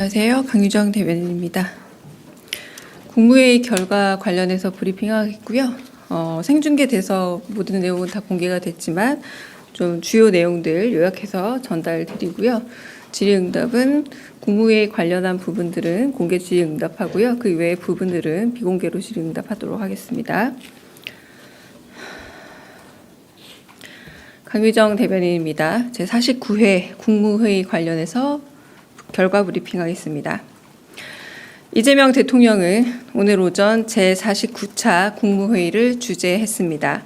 안녕하세요. 강유정 대변인입니다. 국무회의 결과 관련해서 브리핑하겠고요. 생중계돼서 모든 내용은 다 공개가 됐지만 좀 주요 내용들 요약해서 전달드리고요. 질의응답은 국무회의 관련한 부분들은 공개 질의응답하고요. 그 외의 부분들은 비공개로 질의응답하도록 하겠습니다. 강유정 대변인입니다. 제49회 국무회의 관련해서 결과 브리핑하겠습니다. 이재명 대통령은 오늘 오전 제49차 국무회의를 주재했습니다.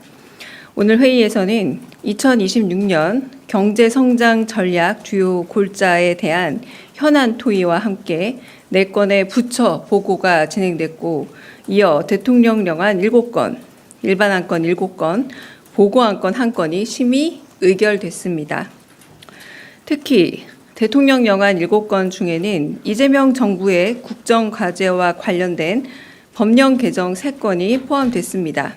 오늘 회의에서는 2026년 경제성장 전략 주요 골자에 대한 현안 토의와 함께 4건의 부처 보고가 진행됐고, 이어 대통령령안 7건, 일반안건 7건, 보고안건 1건이 심의 의결됐습니다. 특히 대통령령안 7건 중에는 이재명 정부의 국정과제와 관련된 법령 개정 3건이 포함됐습니다.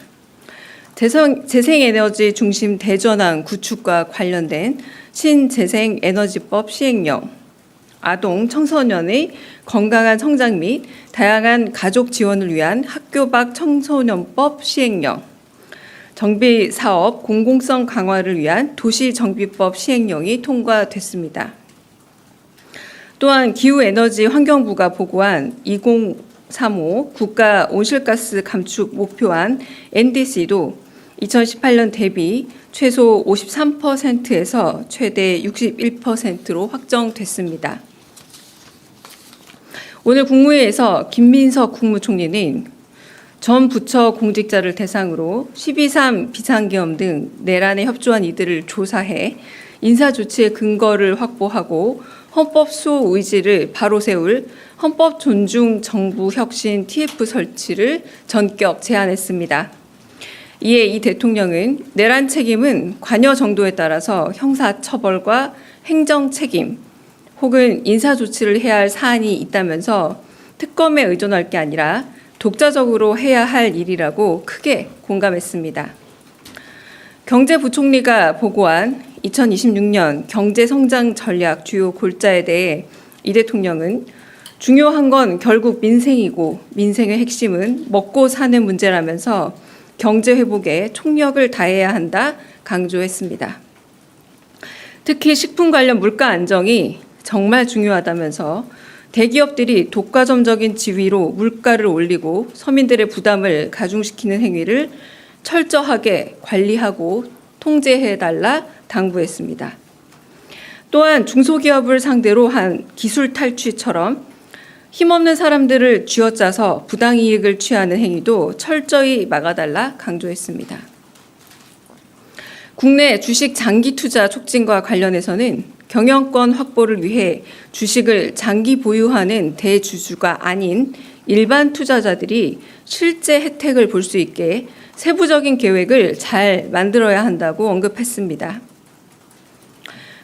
재생에너지 중심 대전환 구축과 관련된 신재생에너지법 시행령, 아동, 청소년의 건강한 성장 및 다양한 가족 지원을 위한 학교 밖 청소년법 시행령, 정비사업 공공성 강화를 위한 도시정비법 시행령이 통과됐습니다. 또한 기후에너지 환경부가 보고한 2035 국가 온실가스 감축 목표안 NDC도 2018년 대비 최소 53%에서 최대 61%로 확정됐습니다. 오늘 국무회의에서 김민석 국무총리는 전 부처 공직자를 대상으로 12.3 비상계엄 등 내란에 협조한 이들을 조사해 인사조치의 근거를 확보하고 헌법 수호 의지를 바로 세울 헌법 존중 정부 혁신 TF 설치를 전격 제안했습니다. 이에 이 대통령은 내란 책임은 관여 정도에 따라서 형사 처벌과 행정 책임 혹은 인사 조치를 해야 할 사안이 있다면서 특검에 의존할 게 아니라 독자적으로 해야 할 일이라고 크게 공감했습니다. 경제부총리가 보고한 2026년 경제성장 전략 주요 골자에 대해 이 대통령은 중요한 건 결국 민생이고 민생의 핵심은 먹고 사는 문제라면서 경제 회복에 총력을 다해야 한다 강조했습니다. 특히 식품 관련 물가 안정이 정말 중요하다면서 대기업들이 독과점적인 지위로 물가를 올리고 서민들의 부담을 가중시키는 행위를 철저하게 관리하고 통제해달라 당부했습니다. 또한 중소기업을 상대로 한 기술 탈취처럼 힘없는 사람들을 쥐어짜서 부당이익을 취하는 행위도 철저히 막아달라 강조했습니다. 국내 주식 장기 투자 촉진과 관련해서는 경영권 확보를 위해 주식을 장기 보유하는 대주주가 아닌 일반 투자자들이 실제 혜택을 볼 수 있게 세부적인 계획을 잘 만들어야 한다고 언급했습니다.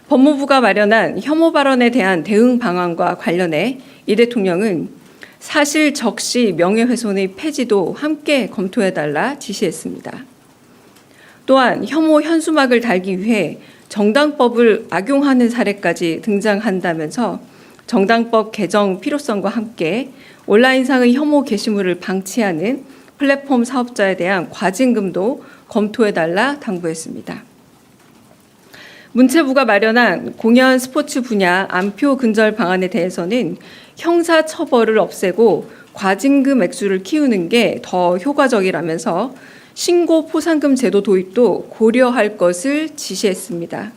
법무부가 마련한 혐오 발언에 대한 대응 방안과 관련해 이 대통령은 사실 적시 명예훼손의 폐지도 함께 검토해달라 지시했습니다. 또한 혐오 현수막을 달기 위해 정당법을 악용하는 사례까지 등장한다면서 정당법 개정 필요성과 함께 온라인상의 혐오 게시물을 방치하는 플랫폼 사업자에 대한 과징금도 검토해달라 당부했습니다. 문체부가 마련한 공연 스포츠 분야 안표 근절 방안에 대해서는 형사 처벌을 없애고 과징금 액수를 키우는 게 더 효과적이라면서 신고 포상금 제도 도입도 고려할 것을 지시했습니다.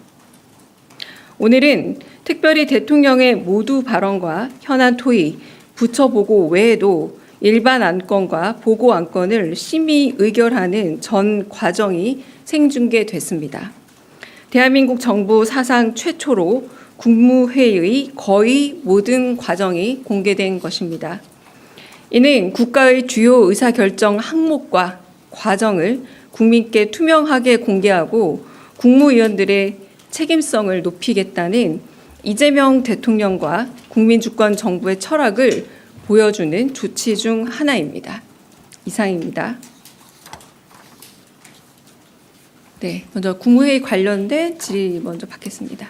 오늘은 특별히 대통령의 모두 발언과 현안 토의, 부처 보고 외에도 일반 안건과 보고 안건을 심의 의결하는 전 과정이 생중계됐습니다. 대한민국 정부 사상 최초로 국무회의의 거의 모든 과정이 공개된 것입니다. 이는 국가의 주요 의사결정 항목과 과정을 국민께 투명하게 공개하고 국무위원들의 책임성을 높이겠다는 이재명 대통령과 국민주권 정부의 철학을 보여주는 조치 중 하나입니다. 이상입니다. 네, 먼저 국무회의 관련된 질의 먼저 받겠습니다.